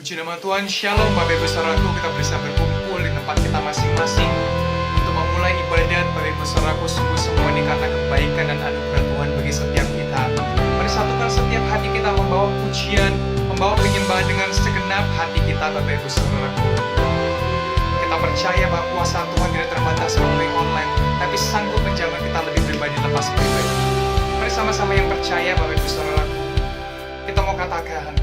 Puji nama Tuhan, Shalom Bapak Ibu Saudaraku. Kita bisa berkumpul di tempat kita masing-masing untuk memulai ibadat. Bapak Ibu Saudaraku, sungguh semua ini karena kebaikan dan anugerah Tuhan bagi setiap kita. Mari satukan setiap hati kita membawa pujian, membawa penyembahan dengan segenap hati kita, Bapak Ibu Saudaraku. Kita percaya bahwa kuasa Tuhan tidak terbatas melalui online, tapi sanggup menjamah kita lebih pribadi lepas pribadi. Mari sama-sama yang percaya, Bapak Ibu Saudaraku, kita mau katakan,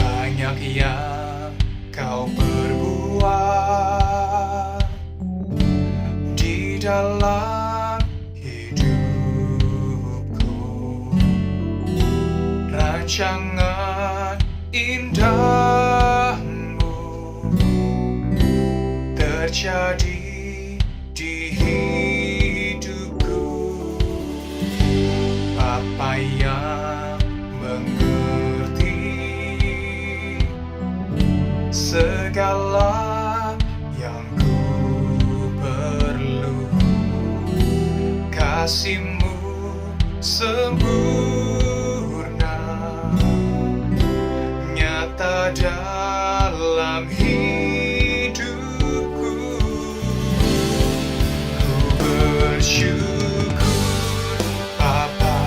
banyak yang kau perbuat di dalam hidupku, rancangan indahmu terjadi di hidupku. Bapa yang segala yang ku perlu, kasih-Mu sempurna nyata dalam hidupku. Ku bersyukur Bapa,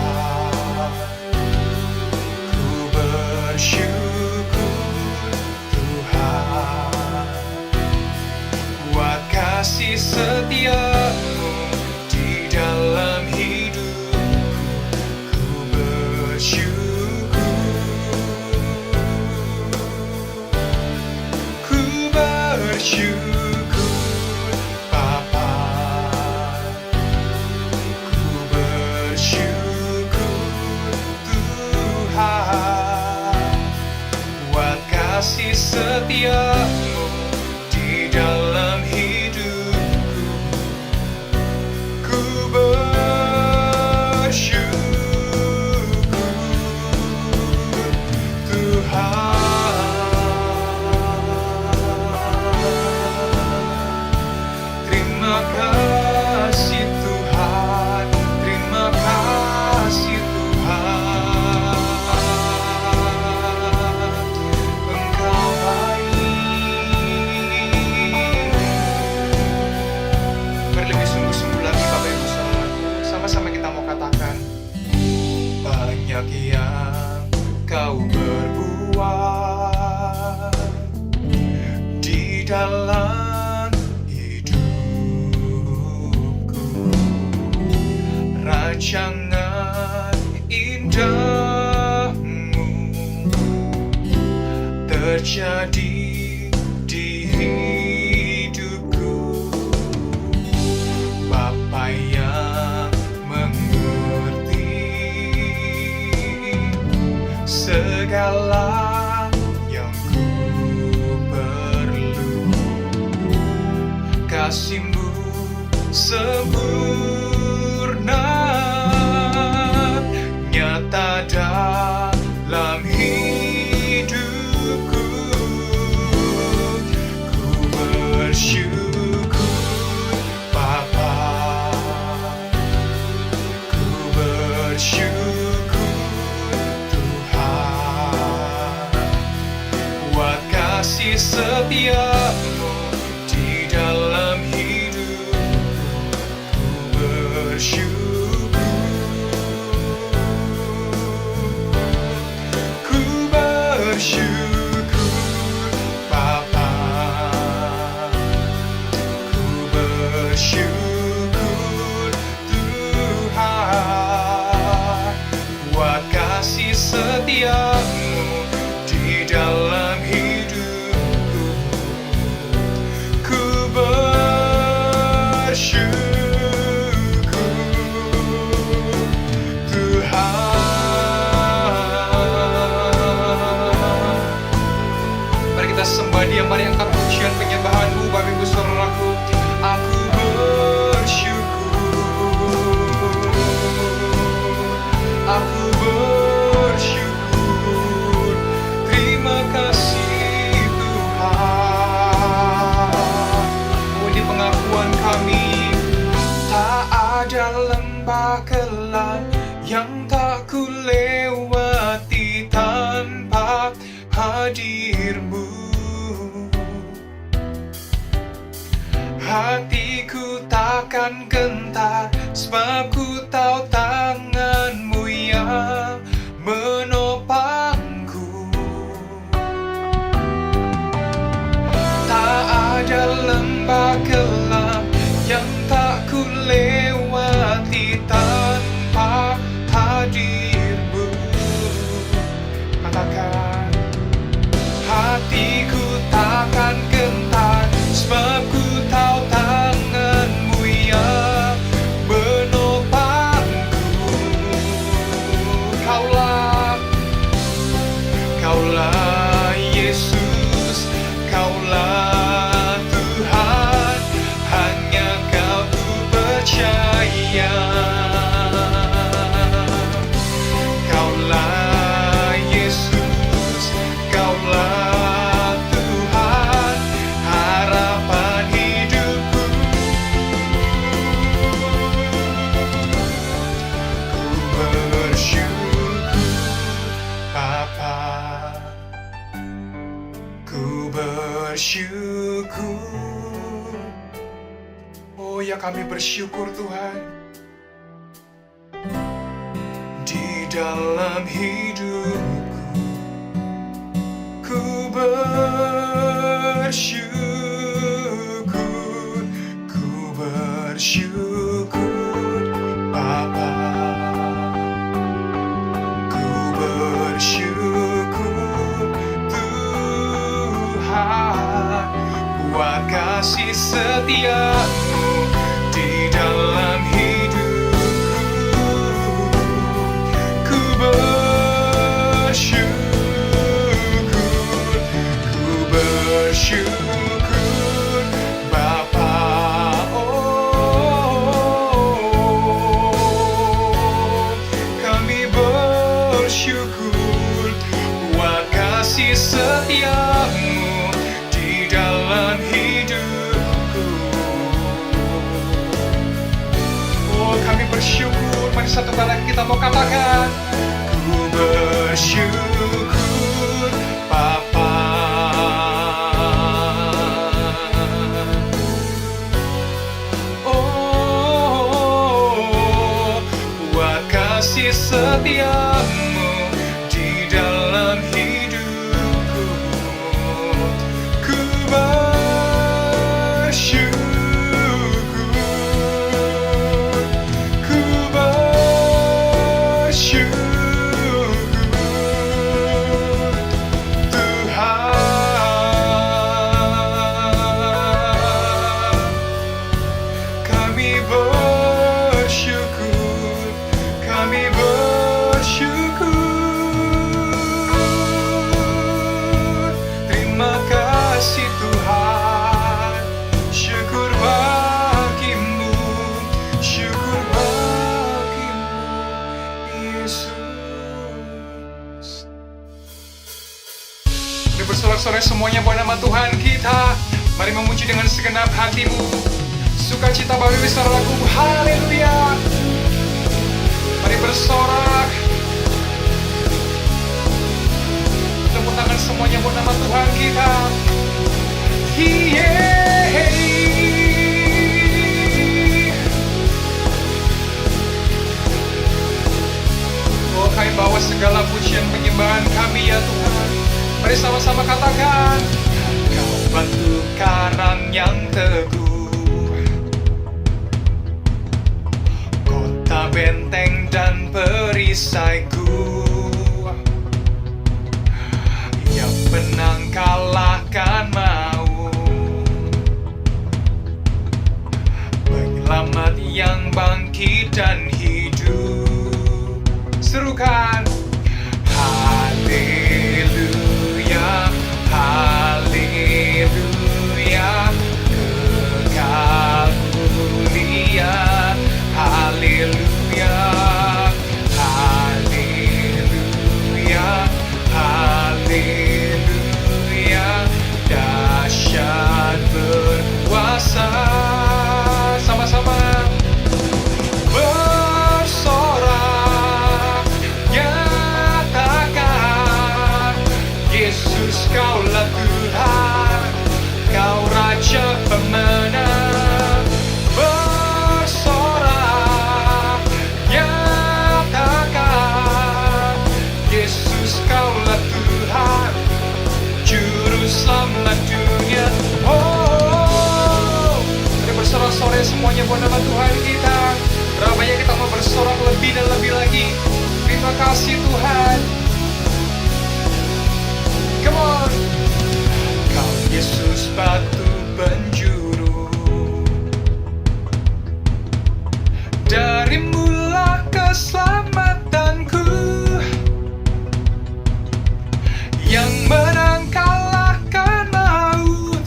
ku bersyukur kasih setia-Mu di dalam hidupku. Ku bersyukur, ku bersyukur Bapa, ku bersyukur Tuhan, buat kasih setia-Mu di dalam hidupku. Banyak yang kau berbuat di dalam hidupku, rancangan indahmu terjadi di hidupku. Bapa yang segala yang ku perlu, kasih-Mu sempurna nyata dalam hidupku. Ku bersyukur Bapa, ku bersyukur kasih setia-Mu di dalam hidupku. Ku bersyukur, ku bersyukur Bapa, ku bersyukur Tuhan, buat kasih setia-Mu di dalam hidupku. Sembah Dia, mari angkat pujian penyembahan-Mu, Bapak Ibu Saudaraku. Aku bersyukur, terima kasih Tuhan. Oh, di pengakuan kami, tak ada lembah kelam yang tak ku lewati tanpa hadirmu. Hatiku takkan gentar, sebab ku tahu tanganmu yang menopangku. Tak ada lembah gelap yang tak ku lewati tanpa hadirmu. Katakan, hatiku takkan gentar, sebab ku tahu tanganmu yang menopangku. Kaulah Yesus, Kaulah Tuhan, hanya Kau ku percaya. Kaulah Yesus, Kaulah Tuhan, harapan hidupku. Ku bersyukur Bapa, ku bersyukur. Oh ya, kami bersyukur Tuhan, di dalam hidupku. Ku bersyukur, ku bersyukur Bapa. Ku bersyukur Tuhan, buat kasih setiamu di dalam hidupku. Ku bersyukur Bapa. Oh, kami bersyukur buat kasih setiamu di dalam hidupku. Oh, kami bersyukur. Mari satu kali lagi kita mau katakan, ku bersyukur Bapa. Oh, buat kasih setiamu di dalam hidupku. Ku bersyukur, ku bersyukur Tuhan. Kami bersyukur, kami bersyukur. Terima kasih Tuhan, syukur bagimu, syukur bagimu Yesus. Mari bersorak-sorai semuanya buat nama Tuhan kita. Mari memuji dengan segenap hatimu. Sukacita bagi besar lagu, haleluya. Mari bersorak. Tepuk tangan semuanya buat nama Tuhan kita. Oh, kami bawa segala pujian penyembahan kami ya Tuhan. Mari sama-sama katakan, Kau batu karang yang teguh, kota benteng dan perisaiku, yang menang kalahkan maut, penyelamat yang bangkit dan hidup. Serukan, haleluya, haleluya, kekal mulia, haleluya, haleluya. Yesus, Kaulah Tuhan, Kau Raja pemenang. Bersorak, nyatakan, Yesus, Kaulah Tuhan, Juru Selamat dunia. Oh, mari bersorak-sorai semuanya buat nama Tuhan kita. Ramanya kita mau bersorak lebih dan lebih lagi. Terima kasih Tuhan. Come on. Kau Yesus batu penjuru, darimulah keselamatanku, yang menang kalahkan maut,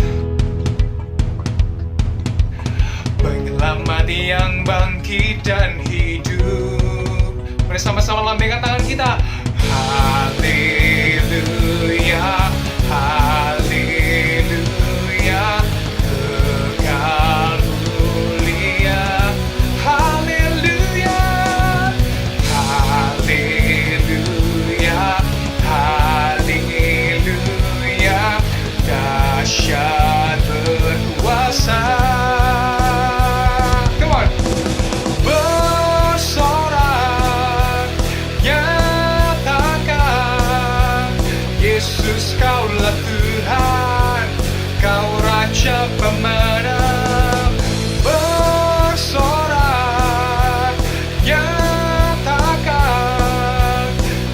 penyelamat yang bangkit dan hidup. Mari sama-sama lambaikan tangan kita. Haleluya, haleluya, kekal mulia. Haleluya, haleluya, haleluya, dahsyat berkuasa. Come on. Bersorak, nyatakan, Yesus, Kaulah Tuhan, Kau Raja pemenang. Bersorak, nyatakan,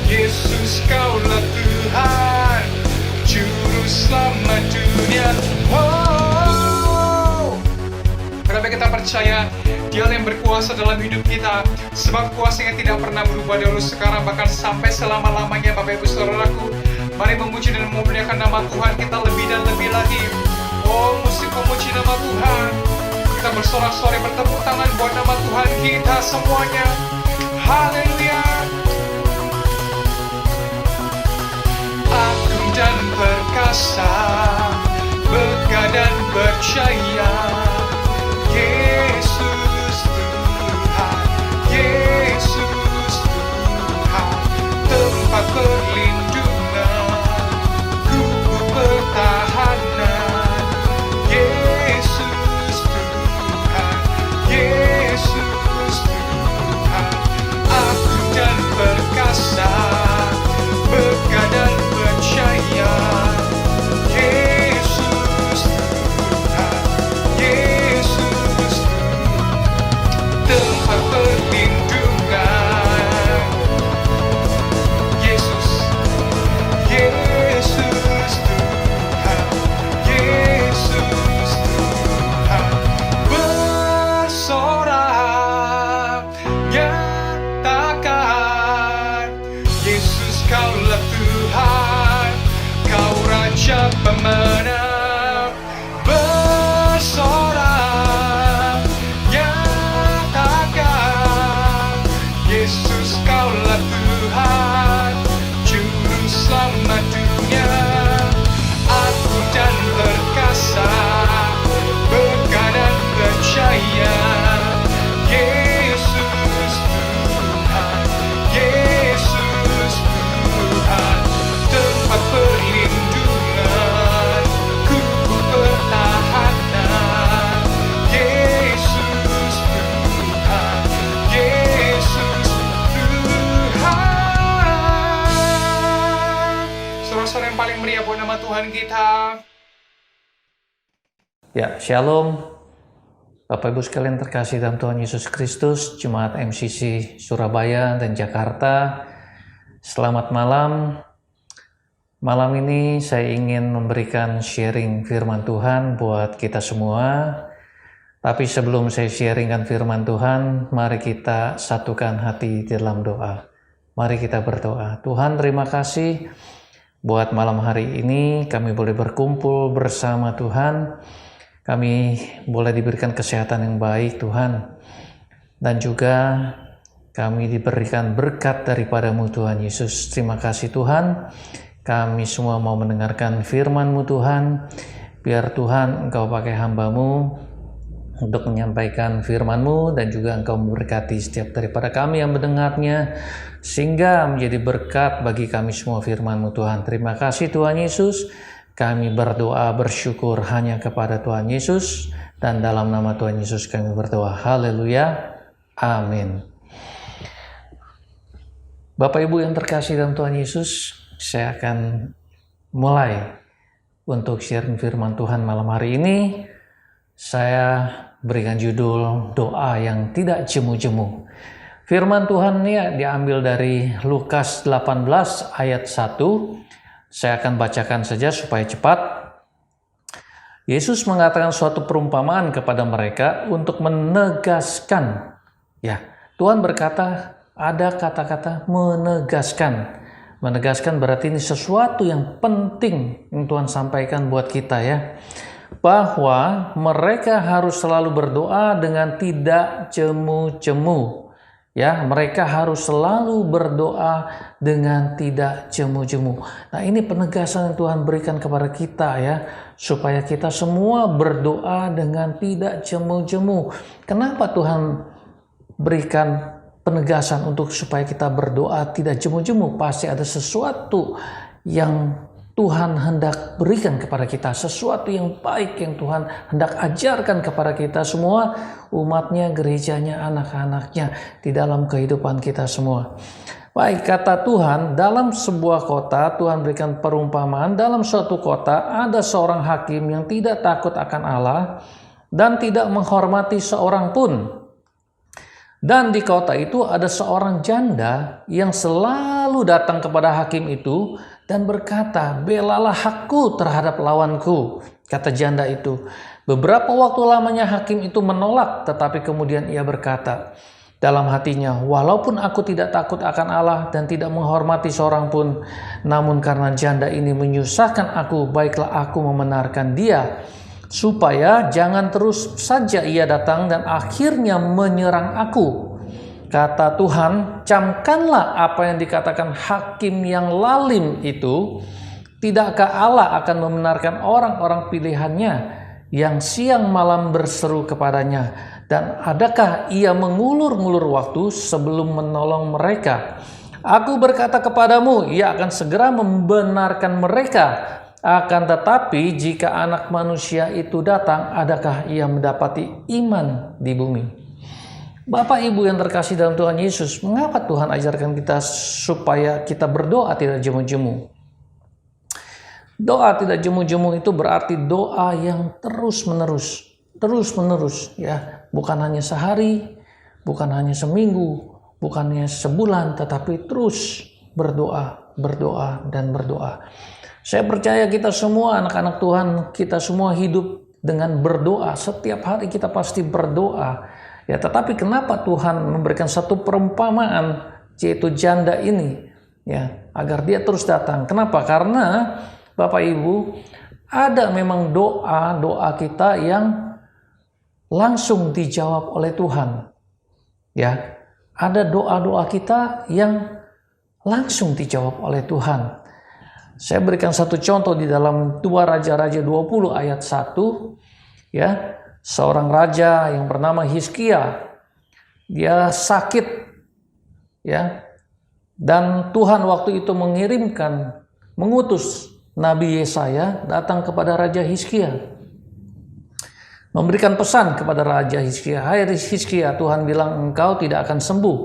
Yesus, Kaulah Tuhan, Juru Selamat dunia. Oh, kenapa kita percaya Dia yang berkuasa dalam hidup kita, sebab kuasanya tidak pernah berubah dahulu, sekarang, bahkan sampai selama-lamanya. Bapak Ibu Saudaraku, mari memuji dan memuliakan nama Tuhan kita lebih dan lebih lagi. Oh, musik memuji nama Tuhan. Kita bersorak-sorai, bertepuk tangan buat nama Tuhan kita semuanya. Haleluya. Agung dan perkasa, megah dan percaya, Yesus Tuhan, Yesus Tuhan, tempat perlindungan, kubu pertahanan, Yesus Tuhan, Yesus Tuhan, agung dan perkasa, megah dan percaya, Yesus Tuhan, Yesus Tuhan, tempat perlindungan, Yesus, Yesus Tuhan, Yesus Tuhan. Bersorak, nyatakan, Yesus, Kaulah Tuhan, Kau Raja pemenang. Bersorak, nyatakan, Yesus, Kaulah Tuhan, Juru Selamat dunia. Agung dan perkasa, megah dan percaya, Yesus Tuhan, Yesus Tuhan, tempat perlindungan, kubu pertahanan, Yesus Tuhan, Yesus Tuhan. Suara-suara yang paling meriah buat nama Tuhan kita. Ya, Shalom. Bapak Ibu sekalian terkasih dalam Tuhan Yesus Kristus, Jemaat MCC Surabaya dan Jakarta. Selamat malam. Malam ini saya ingin memberikan sharing firman Tuhan buat kita semua. Tapi sebelum saya sharingkan firman Tuhan, mari kita satukan hati dalam doa. Mari kita berdoa. Tuhan, terima kasih buat malam hari ini kami boleh berkumpul bersama Tuhan. Kami boleh diberikan kesehatan yang baik Tuhan, dan juga kami diberikan berkat daripada-Mu Tuhan Yesus. Terima kasih Tuhan, kami semua mau mendengarkan firman-Mu Tuhan. Biar Tuhan Engkau pakai hamba-Mu untuk menyampaikan firman-Mu dan juga Engkau memberkati setiap daripada kami yang mendengarnya sehingga menjadi berkat bagi kami semua firman-Mu Tuhan. Terima kasih Tuhan Yesus. Kami berdoa bersyukur hanya kepada Tuhan Yesus dan dalam nama Tuhan Yesus kami berdoa. Haleluya. Amin. Bapak Ibu yang terkasih dalam Tuhan Yesus, saya akan mulai untuk sharing firman Tuhan malam hari ini. Saya berikan judul doa yang tidak jemu-jemu. Firman Tuhan ini diambil dari Lukas 18 ayat 1. Saya akan bacakan saja supaya cepat. Yesus mengatakan suatu perumpamaan kepada mereka untuk menegaskan. Ya, Tuhan berkata ada kata-kata menegaskan. Menegaskan berarti ini sesuatu yang penting yang Tuhan sampaikan buat kita ya. Bahwa mereka harus selalu berdoa dengan tidak jemu-jemu. Ya, mereka harus selalu berdoa dengan tidak jemu-jemu. Nah, ini penegasan yang Tuhan berikan kepada kita ya, supaya kita semua berdoa dengan tidak jemu-jemu. Kenapa Tuhan berikan penegasan untuk supaya kita berdoa tidak jemu-jemu? Pasti ada sesuatu yang Tuhan hendak berikan kepada kita, sesuatu yang baik yang Tuhan hendak ajarkan kepada kita semua, umatnya, gerejanya, anak-anaknya di dalam kehidupan kita semua. Baik, kata Tuhan, dalam sebuah kota Tuhan berikan perumpamaan. Dalam suatu kota ada seorang hakim yang tidak takut akan Allah dan tidak menghormati seorang pun. Dan di kota itu ada seorang janda yang selalu datang kepada hakim itu dan berkata, "Belalah hakku terhadap lawanku," kata janda itu. Beberapa waktu lamanya hakim itu menolak, tetapi kemudian ia berkata dalam hatinya, "Walaupun aku tidak takut akan Allah dan tidak menghormati seorang pun, namun karena janda ini menyusahkan aku, baiklah aku membenarkan dia, supaya jangan terus saja ia datang dan akhirnya menyerang aku." Kata Tuhan, camkanlah apa yang dikatakan hakim yang lalim itu. Tidakkah Allah akan membenarkan orang-orang pilihannya yang siang malam berseru kepadanya? Dan adakah ia mengulur-ngulur waktu sebelum menolong mereka? Aku berkata kepadamu, ia akan segera membenarkan mereka. Akan tetapi jika anak manusia itu datang, adakah ia mendapati iman di bumi? Bapak Ibu yang terkasih dalam Tuhan Yesus, mengapa Tuhan ajarkan kita supaya kita berdoa tidak jemu-jemu? Doa tidak jemu-jemu itu berarti doa yang terus-menerus ya, bukan hanya sehari, bukan hanya seminggu, bukan hanya sebulan, tetapi terus berdoa dan berdoa. Saya percaya kita semua anak-anak Tuhan, kita semua hidup dengan berdoa. Setiap hari kita pasti berdoa. Ya, tetapi kenapa Tuhan memberikan satu perumpamaan, yaitu janda ini, ya, agar dia terus datang? Kenapa? Karena Bapak Ibu, ada memang doa kita yang langsung dijawab oleh Tuhan. Ya, ada doa-doa kita yang langsung dijawab oleh Tuhan. Saya berikan satu contoh di dalam 2 Raja-Raja 20 ayat 1, ya. Seorang raja yang bernama Hizkia, dia sakit, ya, dan Tuhan waktu itu mengutus Nabi Yesaya datang kepada Raja Hizkia, memberikan pesan kepada Raja Hizkia. "Hai Hizkia, Tuhan bilang engkau tidak akan sembuh,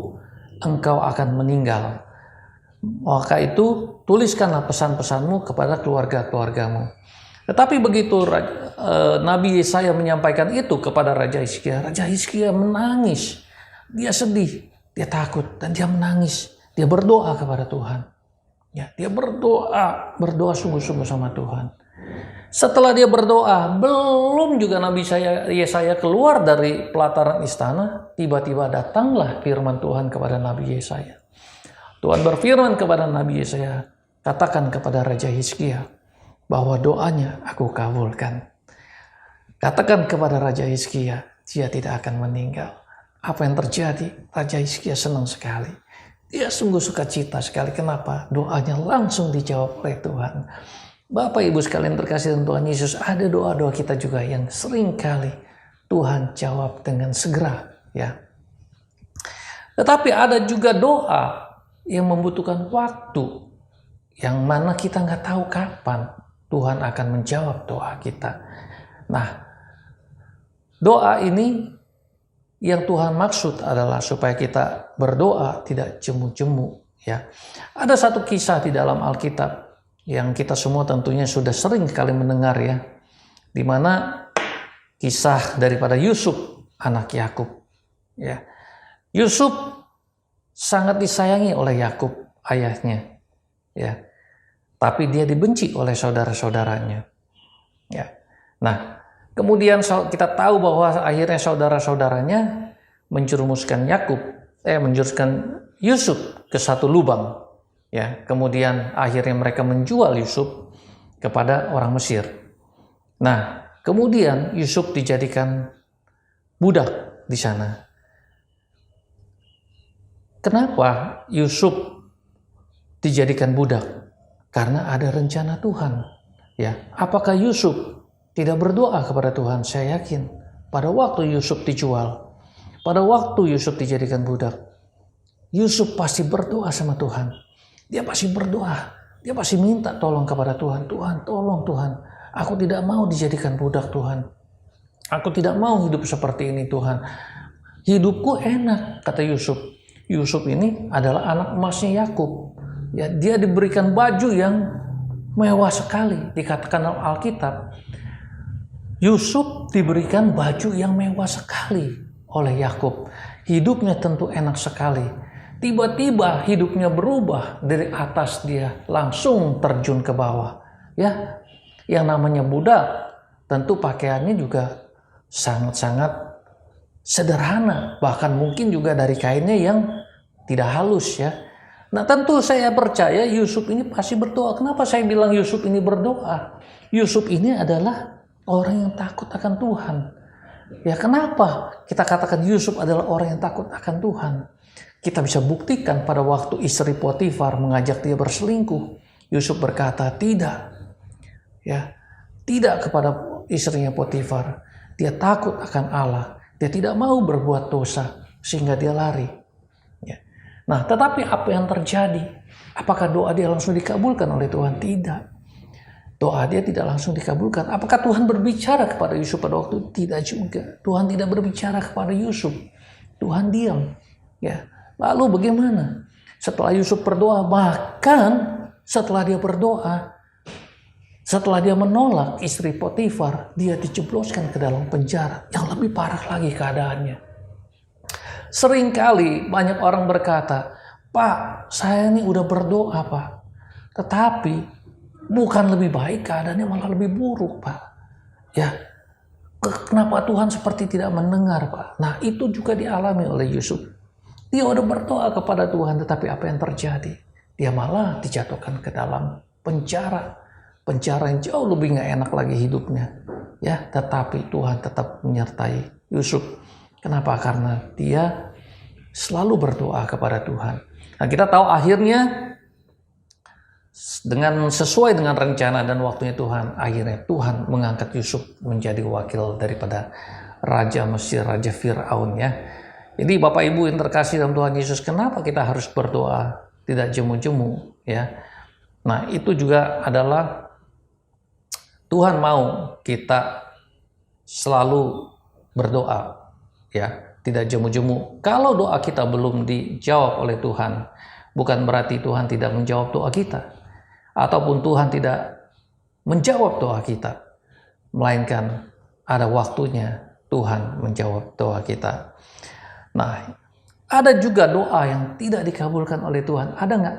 engkau akan meninggal. Maka itu tuliskanlah pesan-pesanmu kepada keluarga-keluargamu." Tetapi begitu Nabi Yesaya menyampaikan itu kepada Raja Hizkia menangis. Dia sedih, dia takut, dan dia menangis. Dia berdoa kepada Tuhan. Ya, dia berdoa sungguh-sungguh sama Tuhan. Setelah dia berdoa, belum juga Nabi Yesaya keluar dari pelataran istana, tiba-tiba datanglah firman Tuhan kepada Nabi Yesaya. Tuhan berfirman kepada Nabi Yesaya, "Katakan kepada Raja Hizkia bahwa doanya aku kabulkan. Katakan kepada Raja Hizkia, dia tidak akan meninggal." Apa yang terjadi? Raja Hizkia senang sekali. Dia sungguh sukacita sekali. Kenapa? Doanya langsung dijawab oleh Tuhan. Bapak Ibu sekalian terkasih dalam Tuhan Yesus, ada doa-doa kita juga yang sering kali Tuhan jawab dengan segera, ya. Tetapi ada juga doa yang membutuhkan waktu, yang mana kita nggak tahu kapan Tuhan akan menjawab doa kita. Nah, doa ini yang Tuhan maksud adalah supaya kita berdoa tidak jemu-jemu, ya. Ada satu kisah di dalam Alkitab yang kita semua tentunya sudah sering kali mendengar, ya, di mana kisah daripada Yusuf anak Yakub, ya. Yusuf sangat disayangi oleh Yakub ayahnya, ya. Tapi dia dibenci oleh saudara-saudaranya, ya. Nah, kemudian kita tahu bahwa akhirnya saudara-saudaranya menjerumuskan Yusuf ke satu lubang, ya. Kemudian akhirnya mereka menjual Yusuf kepada orang Mesir. Nah, kemudian Yusuf dijadikan budak di sana. Kenapa Yusuf dijadikan budak? Karena ada rencana Tuhan, ya. Apakah Yusuf tidak berdoa kepada Tuhan? Saya yakin pada waktu Yusuf dijual, pada waktu Yusuf dijadikan budak, Yusuf pasti berdoa sama Tuhan. Dia pasti berdoa, dia pasti minta tolong kepada Tuhan. Tuhan, tolong Tuhan, aku tidak mau dijadikan budak Tuhan. Aku tidak mau hidup seperti ini Tuhan. Hidupku enak, kata Yusuf. Yusuf ini adalah anak emasnya Yakub. Ya, dia diberikan baju yang mewah sekali. Dikatakan dalam Alkitab, Yusuf diberikan baju yang mewah sekali oleh Yakub. Hidupnya tentu enak sekali. Tiba-tiba hidupnya berubah, dari atas dia langsung terjun ke bawah. Ya, yang namanya budak, tentu pakaiannya juga sangat-sangat sederhana, bahkan mungkin juga dari kainnya yang tidak halus, ya. Nah, tentu saya percaya Yusuf ini pasti berdoa. Kenapa saya bilang Yusuf ini berdoa? Yusuf ini adalah orang yang takut akan Tuhan. Ya, kenapa kita katakan Yusuf adalah orang yang takut akan Tuhan? Kita bisa buktikan pada waktu istri Potifar mengajak dia berselingkuh. Yusuf berkata tidak. Ya, tidak kepada istrinya Potifar. Dia takut akan Allah. Dia tidak mau berbuat dosa sehingga dia lari. Nah, tetapi apa yang terjadi? Apakah doa dia langsung dikabulkan oleh Tuhan? Tidak. Doa dia tidak langsung dikabulkan. Apakah Tuhan berbicara kepada Yusuf pada waktu itu? Tidak juga. Tuhan tidak berbicara kepada Yusuf. Tuhan diam. Ya. Lalu bagaimana? Setelah Yusuf berdoa, bahkan setelah dia berdoa, setelah dia menolak istri Potifar, dia dijebloskan ke dalam penjara. Yang lebih parah lagi keadaannya. Seringkali banyak orang berkata, Pak, saya ini udah berdoa, Pak. Tetapi bukan lebih baik, keadaannya malah lebih buruk, Pak. Ya, kenapa Tuhan seperti tidak mendengar, Pak? Nah, itu juga dialami oleh Yusuf. Dia udah berdoa kepada Tuhan, tetapi apa yang terjadi? Dia malah dijatuhkan ke dalam penjara. Penjara yang jauh lebih gak enak lagi hidupnya. Ya, tetapi Tuhan tetap menyertai Yusuf. Kenapa? Karena dia selalu berdoa kepada Tuhan. Nah, kita tahu akhirnya sesuai dengan rencana dan waktunya Tuhan, akhirnya Tuhan mengangkat Yusuf menjadi wakil daripada Raja Mesir, Raja Fir'aun, ya. Jadi Bapak Ibu yang terkasih dalam Tuhan Yesus, kenapa kita harus berdoa tidak jemu-jemu, ya? Nah, itu juga adalah Tuhan mau kita selalu berdoa. Ya, tidak jemu-jemu. Kalau doa kita belum dijawab oleh Tuhan, bukan berarti Tuhan tidak menjawab doa kita, ataupun Tuhan tidak menjawab doa kita, melainkan ada waktunya Tuhan menjawab doa kita. Nah, ada juga doa yang tidak dikabulkan oleh Tuhan. Ada nggak?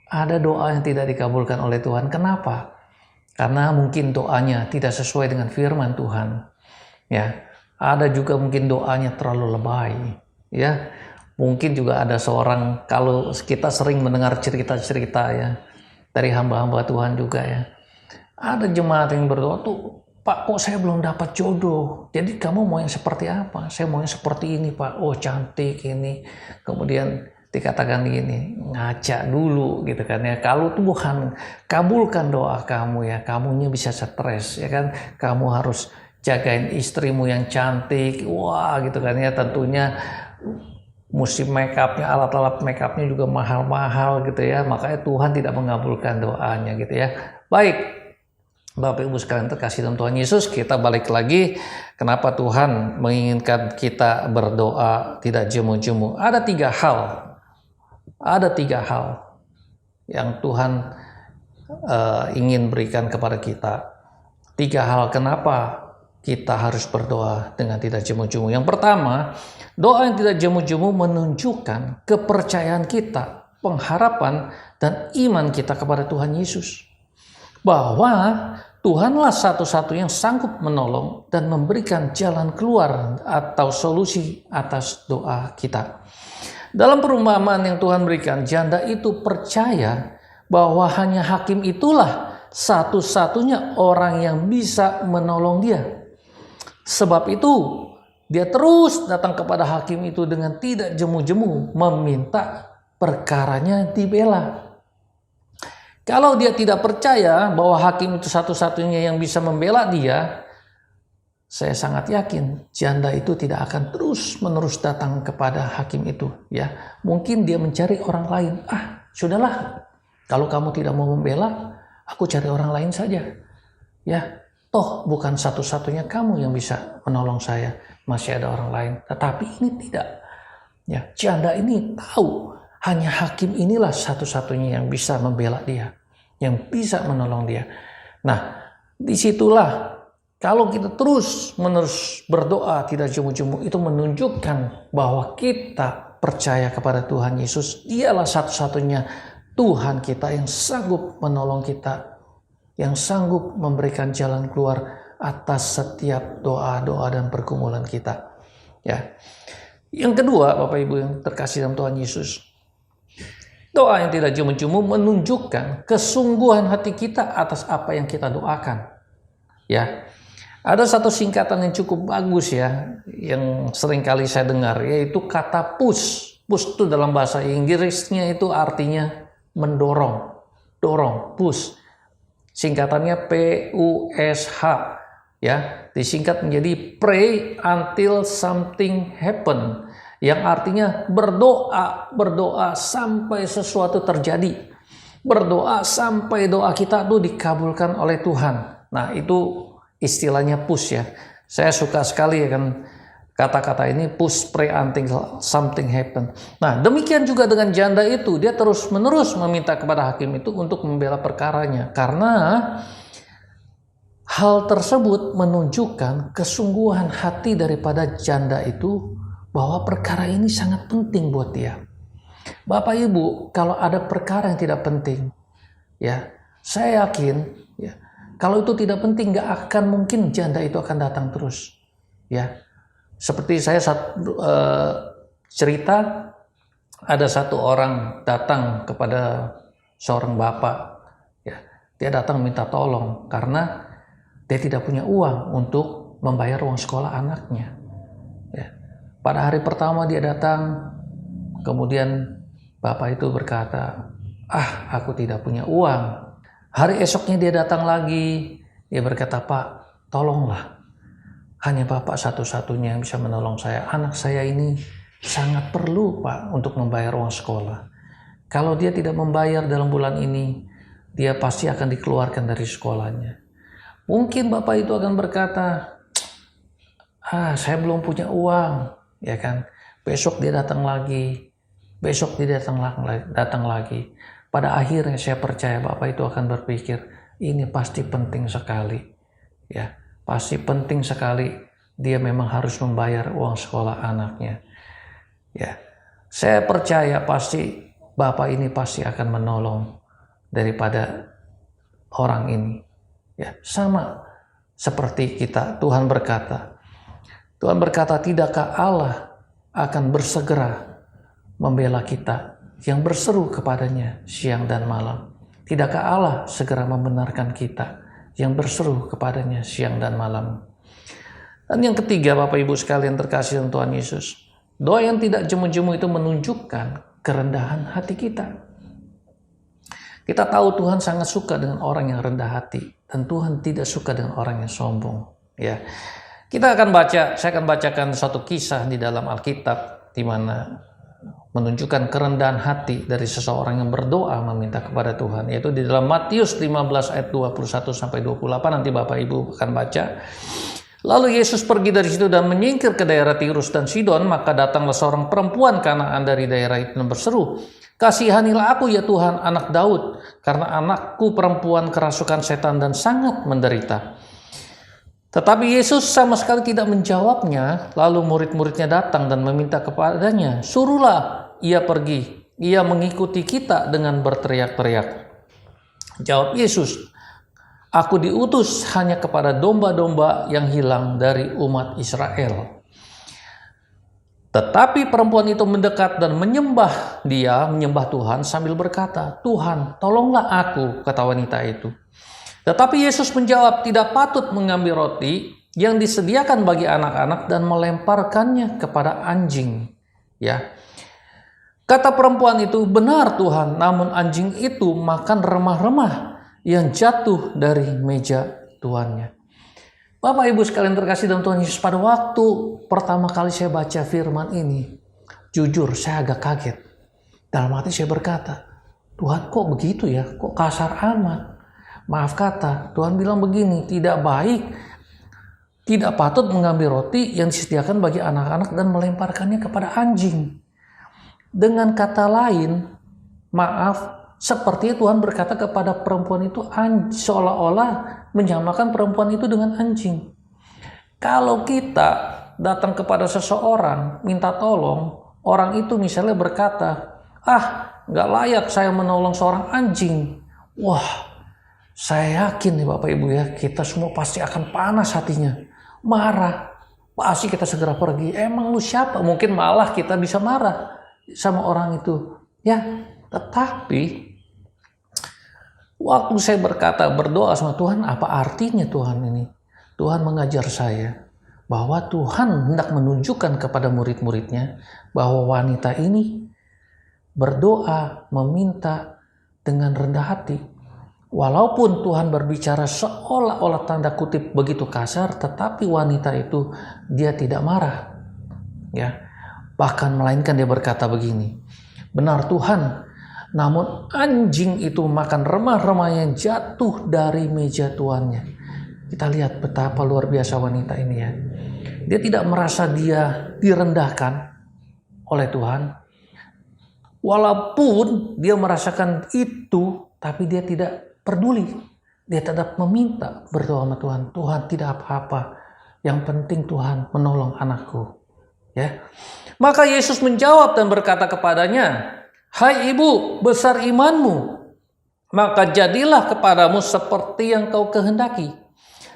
Ada doa yang tidak dikabulkan oleh Tuhan. Kenapa? Karena mungkin doanya tidak sesuai dengan firman Tuhan. Ya. Ada juga mungkin doanya terlalu lebay, ya. Mungkin juga ada seorang, kalau kita sering mendengar cerita-cerita, ya, dari hamba-hamba Tuhan juga, ya. Ada jemaat yang berdoa tuh, Pak, kok saya belum dapat jodoh? Jadi kamu mau yang seperti apa? Saya mau yang seperti ini, Pak. Oh, cantik ini. Kemudian dikatakan gini, ngaca dulu gitu kan, ya. Kalau Tuhan kabulkan doa kamu, ya, kamunya bisa stres, ya kan. Kamu harus jagain istrimu yang cantik, wah gitu kan ya, tentunya musim makeupnya, alat-alat makeupnya juga mahal-mahal gitu ya, makanya Tuhan tidak mengabulkan doanya gitu ya. Baik, Bapak Ibu sekalian terkasih dalam Tuhan Yesus, kita balik lagi kenapa Tuhan menginginkan kita berdoa tidak jemu-jemu. Ada tiga hal yang Tuhan ingin berikan kepada kita. 3 hal kenapa kita harus berdoa dengan tidak jemu-jemu. Yang pertama, doa yang tidak jemu-jemu menunjukkan kepercayaan kita, pengharapan dan iman kita kepada Tuhan Yesus. Bahwa Tuhanlah satu-satu yang sanggup menolong dan memberikan jalan keluar atau solusi atas doa kita. Dalam perumpamaan yang Tuhan berikan, janda itu percaya bahwa hanya hakim itulah satu-satunya orang yang bisa menolong dia. Sebab itu, dia terus datang kepada hakim itu dengan tidak jemu-jemu, meminta perkaranya dibela. Kalau dia tidak percaya bahwa hakim itu satu-satunya yang bisa membela dia, saya sangat yakin janda itu tidak akan terus-menerus datang kepada hakim itu. Ya, mungkin dia mencari orang lain. Sudahlah, kalau kamu tidak mau membela, aku cari orang lain saja. Ya, toh bukan satu-satunya kamu yang bisa menolong saya, masih ada orang lain. Tetapi ini tidak. Ya, janda ini tahu hanya hakim inilah satu-satunya yang bisa membela dia, yang bisa menolong dia. Nah, disitulah kalau kita terus-menerus berdoa tidak jemu-jemu, itu menunjukkan bahwa kita percaya kepada Tuhan Yesus. Dialah satu-satunya Tuhan kita yang sanggup menolong kita, yang sanggup memberikan jalan keluar atas setiap doa-doa dan pergumulan kita. Ya. Yang kedua, Bapak Ibu yang terkasih dalam Tuhan Yesus, doa yang tidak jemu-jemu menunjukkan kesungguhan hati kita atas apa yang kita doakan. Ya, ada satu singkatan yang cukup bagus ya, yang sering kali saya dengar, yaitu kata push. Push itu dalam bahasa Inggrisnya itu artinya mendorong, dorong, push. Singkatannya PUSH, ya, disingkat menjadi pray until something happen. Yang artinya berdoa sampai sesuatu terjadi. Berdoa sampai doa kita tuh dikabulkan oleh Tuhan. Nah, itu istilahnya push ya. Saya suka sekali ya kan kata-kata ini, push pray until something happen. Nah, demikian juga dengan janda itu, dia terus-menerus meminta kepada hakim itu untuk membela perkaranya. Karena hal tersebut menunjukkan kesungguhan hati daripada janda itu bahwa perkara ini sangat penting buat dia. Bapak Ibu, kalau ada perkara yang tidak penting, ya, saya yakin, ya, kalau itu tidak penting, gak akan mungkin janda itu akan datang terus. Ya, seperti saya cerita, ada satu orang datang kepada seorang bapak, ya, dia datang minta tolong karena dia tidak punya uang untuk membayar uang sekolah anaknya. Ya. Pada hari pertama dia datang, kemudian bapak itu berkata, aku tidak punya uang. Hari esoknya dia datang lagi, dia berkata, Pak, tolonglah. Hanya Bapak satu-satunya yang bisa menolong saya. Anak saya ini sangat perlu, Pak, untuk membayar uang sekolah. Kalau dia tidak membayar dalam bulan ini, dia pasti akan dikeluarkan dari sekolahnya. Mungkin Bapak itu akan berkata, saya belum punya uang, ya kan? Besok dia datang lagi, besok dia datang lagi. Pada akhirnya saya percaya Bapak itu akan berpikir, ini pasti penting sekali, ya, pasti penting sekali. Dia memang harus membayar uang sekolah anaknya. Ya, saya percaya pasti Bapak ini pasti akan menolong daripada orang ini. Ya, sama seperti kita. Tuhan berkata, tidakkah Allah akan bersegera membela kita yang berseru kepadanya siang dan malam? Tidakkah Allah segera membenarkan kita yang berseru kepadanya siang dan malam? Dan yang ketiga, Bapak Ibu sekalian terkasih dalam Tuhan Yesus, doa yang tidak jemu-jemu itu menunjukkan kerendahan hati kita. Kita tahu Tuhan sangat suka dengan orang yang rendah hati, dan Tuhan tidak suka dengan orang yang sombong. Ya. Saya akan bacakan suatu kisah di dalam Alkitab di mana menunjukkan kerendahan hati dari seseorang yang berdoa meminta kepada Tuhan, yaitu di dalam Matius 15 ayat 21 sampai 28. Nanti Bapak Ibu akan baca. Lalu Yesus pergi dari situ dan menyingkir ke daerah Tirus dan Sidon, maka datanglah seorang perempuan Kanaan dari daerah itu dan berseru, "Kasihanilah aku ya Tuhan, anak Daud, karena anakku perempuan kerasukan setan dan sangat menderita." Tetapi Yesus sama sekali tidak menjawabnya. Lalu murid-muridnya datang dan meminta kepadanya, "Suruhlah ia pergi, ia mengikuti kita," dengan berteriak-teriak. Jawab Yesus, "Aku diutus hanya kepada domba-domba yang hilang dari umat Israel." Tetapi perempuan itu mendekat dan menyembah Tuhan sambil berkata, "Tuhan, tolonglah aku," kata wanita itu. Tetapi Yesus menjawab, "Tidak patut mengambil roti yang disediakan bagi anak-anak dan melemparkannya kepada anjing." Ya. Kata perempuan itu, "Benar Tuhan, namun anjing itu makan remah-remah yang jatuh dari meja tuannya." Bapak Ibu sekalian terkasih dalam Tuhan Yesus, pada waktu pertama kali saya baca firman ini, jujur saya agak kaget. Dalam hati saya berkata, "Tuhan, kok begitu ya? Kok kasar amat?" Maaf kata, Tuhan bilang begini, tidak baik, tidak patut mengambil roti yang disediakan bagi anak-anak dan melemparkannya kepada anjing. Dengan kata lain, maaf, seperti Tuhan berkata kepada perempuan itu, seolah-olah menyamakan perempuan itu dengan anjing. Kalau kita datang kepada seseorang, minta tolong, orang itu misalnya berkata, "Gak layak saya menolong seorang anjing." Wah, saya yakin nih Bapak Ibu ya, kita semua pasti akan panas hatinya, marah, pasti kita segera pergi. Emang lu siapa? Mungkin malah kita bisa marah sama orang itu. Ya, tetapi waktu saya berdoa sama Tuhan, apa artinya Tuhan ini? Tuhan mengajar saya bahwa Tuhan hendak menunjukkan kepada murid-muridnya bahwa wanita ini berdoa, meminta dengan rendah hati. Walaupun Tuhan berbicara seolah-olah tanda kutip begitu kasar, tetapi wanita itu dia tidak marah. Ya. Bahkan melainkan dia berkata begini, "Benar Tuhan, namun anjing itu makan remah-remah yang jatuh dari meja tuannya." Kita lihat betapa luar biasa wanita ini ya. Dia tidak merasa dia direndahkan oleh Tuhan. Walaupun dia merasakan itu, tapi dia tidak peduli. Dia tetap meminta, berdoa sama Tuhan. "Tuhan, tidak apa-apa. Yang penting Tuhan menolong anakku." Ya. Maka Yesus menjawab dan berkata kepadanya, "Hai ibu, besar imanmu. Maka jadilah kepadamu seperti yang kau kehendaki."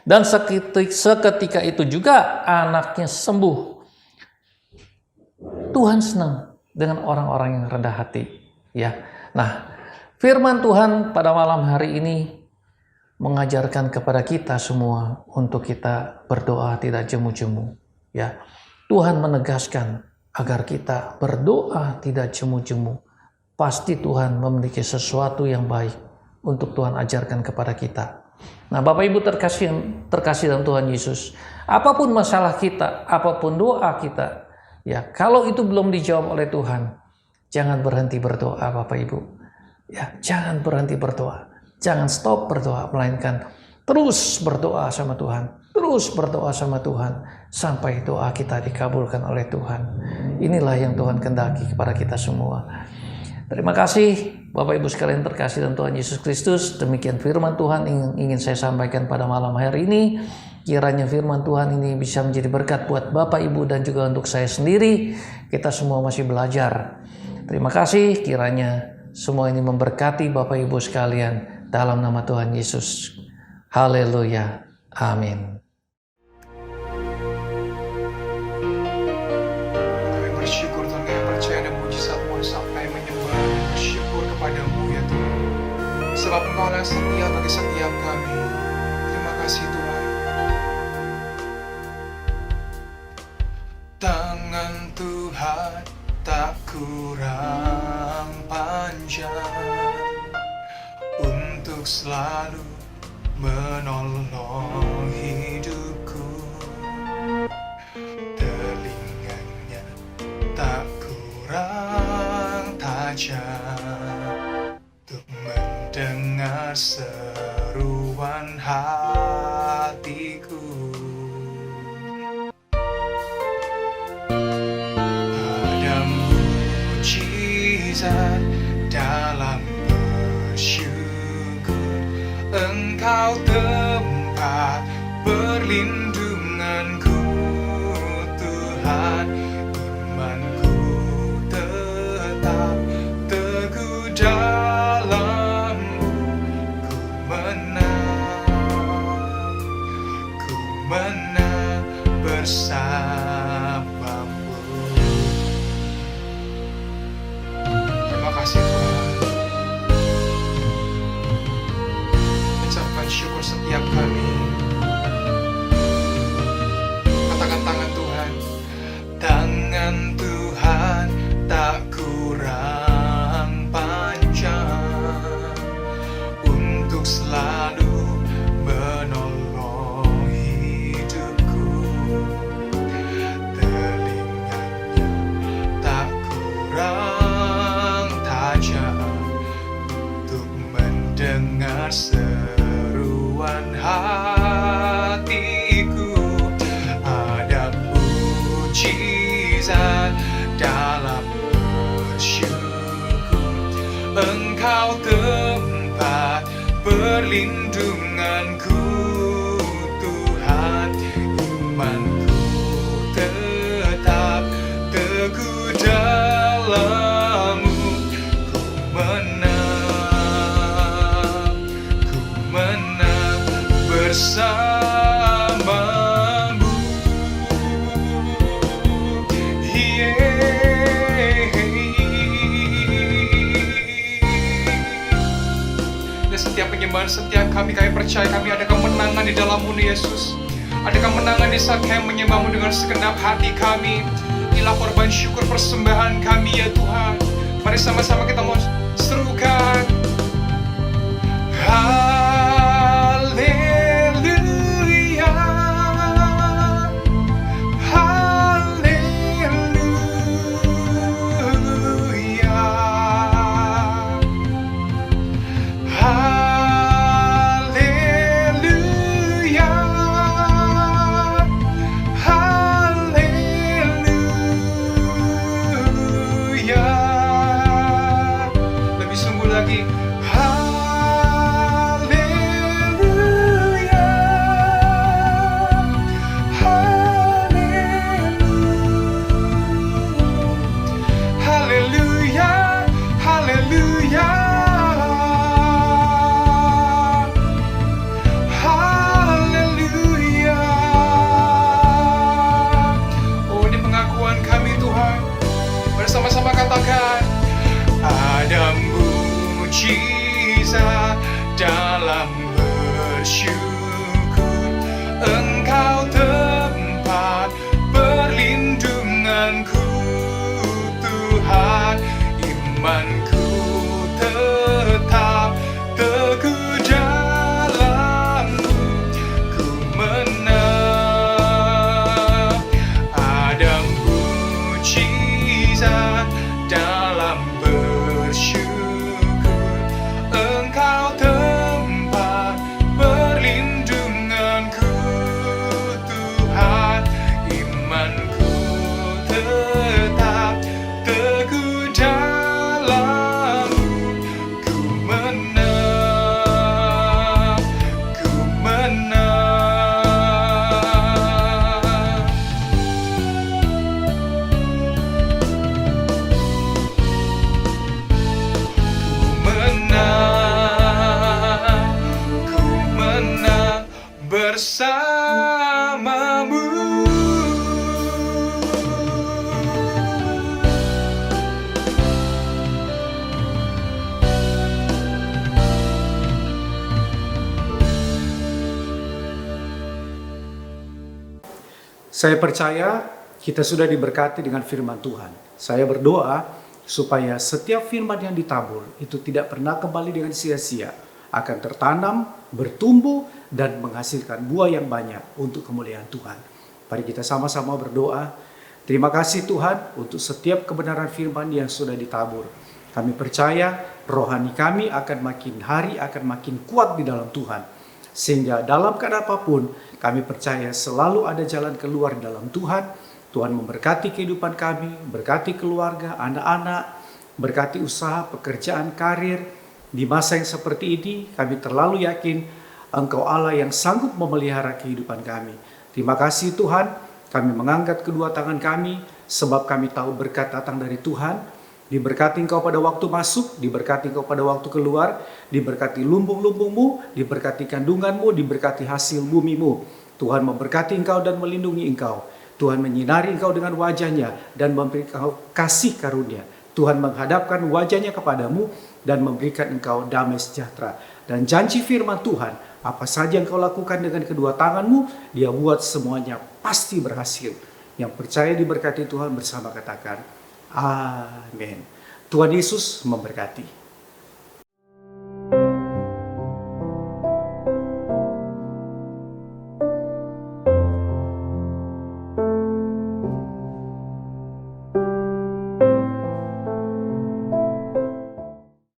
Dan seketika itu juga anaknya sembuh. Tuhan senang dengan orang-orang yang rendah hati. Ya. Nah, firman Tuhan pada malam hari ini mengajarkan kepada kita semua untuk kita berdoa tidak jemu-jemu. Ya, Tuhan menegaskan agar kita berdoa tidak jemu-jemu. Pasti Tuhan memiliki sesuatu yang baik untuk Tuhan ajarkan kepada kita. Nah, Bapak Ibu terkasih dalam Tuhan Yesus, apapun masalah kita, apapun doa kita, ya kalau itu belum dijawab oleh Tuhan, jangan berhenti berdoa Bapak Ibu. Ya, jangan berhenti berdoa. Jangan stop berdoa, melainkan terus berdoa sama Tuhan. Terus berdoa sama Tuhan sampai doa kita dikabulkan oleh Tuhan. Inilah yang Tuhan kehendaki kepada kita semua. Terima kasih Bapak Ibu sekalian terkasih dalam Tuhan Yesus Kristus. Demikian firman Tuhan ingin saya sampaikan pada malam hari ini. Kiranya firman Tuhan ini bisa menjadi berkat buat Bapak Ibu dan juga untuk saya sendiri. Kita semua masih belajar. Terima kasih, kiranya semua ini memberkati Bapak Ibu sekalian dalam nama Tuhan Yesus. Haleluya. Amin. Kami bersyukur Tuhan, kami percaya dan mujizat-Mu sampai menyembah bersyukur kepadamu ya Tuhan. Sebab Engkau adalah setia bagi setiap kami. Terima kasih Tuhan. Tangan Tuhan tak kurang panjang untuk selalu menolong hidupku. hatiku. Ada mujizat dalam bersyukur, Engkau tempat perlindunganku, Tuhan. Imanku tetap teguh dalam-Mu, ku menang bersamamu. Terima kasih Tuhan. Ucapkan syukur setiap kali. Katakan tangan Tuhan. Tangan Tuhan tak kurang panjang untuk selalu menolong hidupku. Telinganya tak kurang tajam untuk mendengar seruan hatiku. Ada mujizat dalam bersyukur, Engkau tempat perlindunganku, Tuhan. Imanku tetap teguh dalam-Mu, ku menang bersamamu. Dan setiap penyembahan, setiap kami percaya kami ada kemenangan di dalam-Mu, Yesus. Ada kemenangan di saat kami menyembah-Mu dengan segenap hati kami. Inilah korban syukur persembahan kami ya Tuhan. Mari sama-sama kita mau serukan. Haleluya, haleluya, haleluya, haleluya. Lebih sungguh lagi. Sama-sama katakan. Ada mujizat dalam bersyukur, Engkau tempat perlindunganku, Tuhan. Imanku tetap teguh dalam-Mu, ku menang. Ada mujizat dalam bersyukur, Engkau tempat perlindunganku, Tuhan. Imanku tetap teguh dalam-Mu, ku menang, ku menang. Ku menang bersamamu. Saya percaya kita sudah diberkati dengan firman Tuhan. Saya berdoa supaya setiap firman yang ditabur itu tidak pernah kembali dengan sia-sia, akan tertanam, bertumbuh, dan menghasilkan buah yang banyak untuk kemuliaan Tuhan. Mari kita sama-sama berdoa. Terima kasih Tuhan untuk setiap kebenaran firman yang sudah ditabur. Kami percaya rohani kami akan makin hari akan makin kuat di dalam Tuhan. Sehingga dalam keadaan apapun, kami percaya selalu ada jalan keluar dalam Tuhan. Tuhan memberkati kehidupan kami, berkati keluarga, anak-anak, berkati usaha, pekerjaan, karir. Di masa yang seperti ini, kami terlalu yakin Engkau Allah yang sanggup memelihara kehidupan kami. Terima kasih Tuhan, kami mengangkat kedua tangan kami, sebab kami tahu berkat datang dari Tuhan. Diberkati Engkau pada waktu masuk, diberkati Engkau pada waktu keluar, diberkati lumbung-lumbungmu, diberkati kandunganmu, diberkati hasil bumimu. Tuhan memberkati Engkau dan melindungi Engkau. Tuhan menyinari Engkau dengan wajahnya dan memberi Engkau kasih karunia. Tuhan menghadapkan wajahnya kepadamu dan memberikan Engkau damai sejahtera. Dan janji firman Tuhan, apa saja Engkau lakukan dengan kedua tanganmu, Dia buat semuanya pasti berhasil. Yang percaya diberkati Tuhan bersama katakan, Amin. Tuhan Yesus memberkati.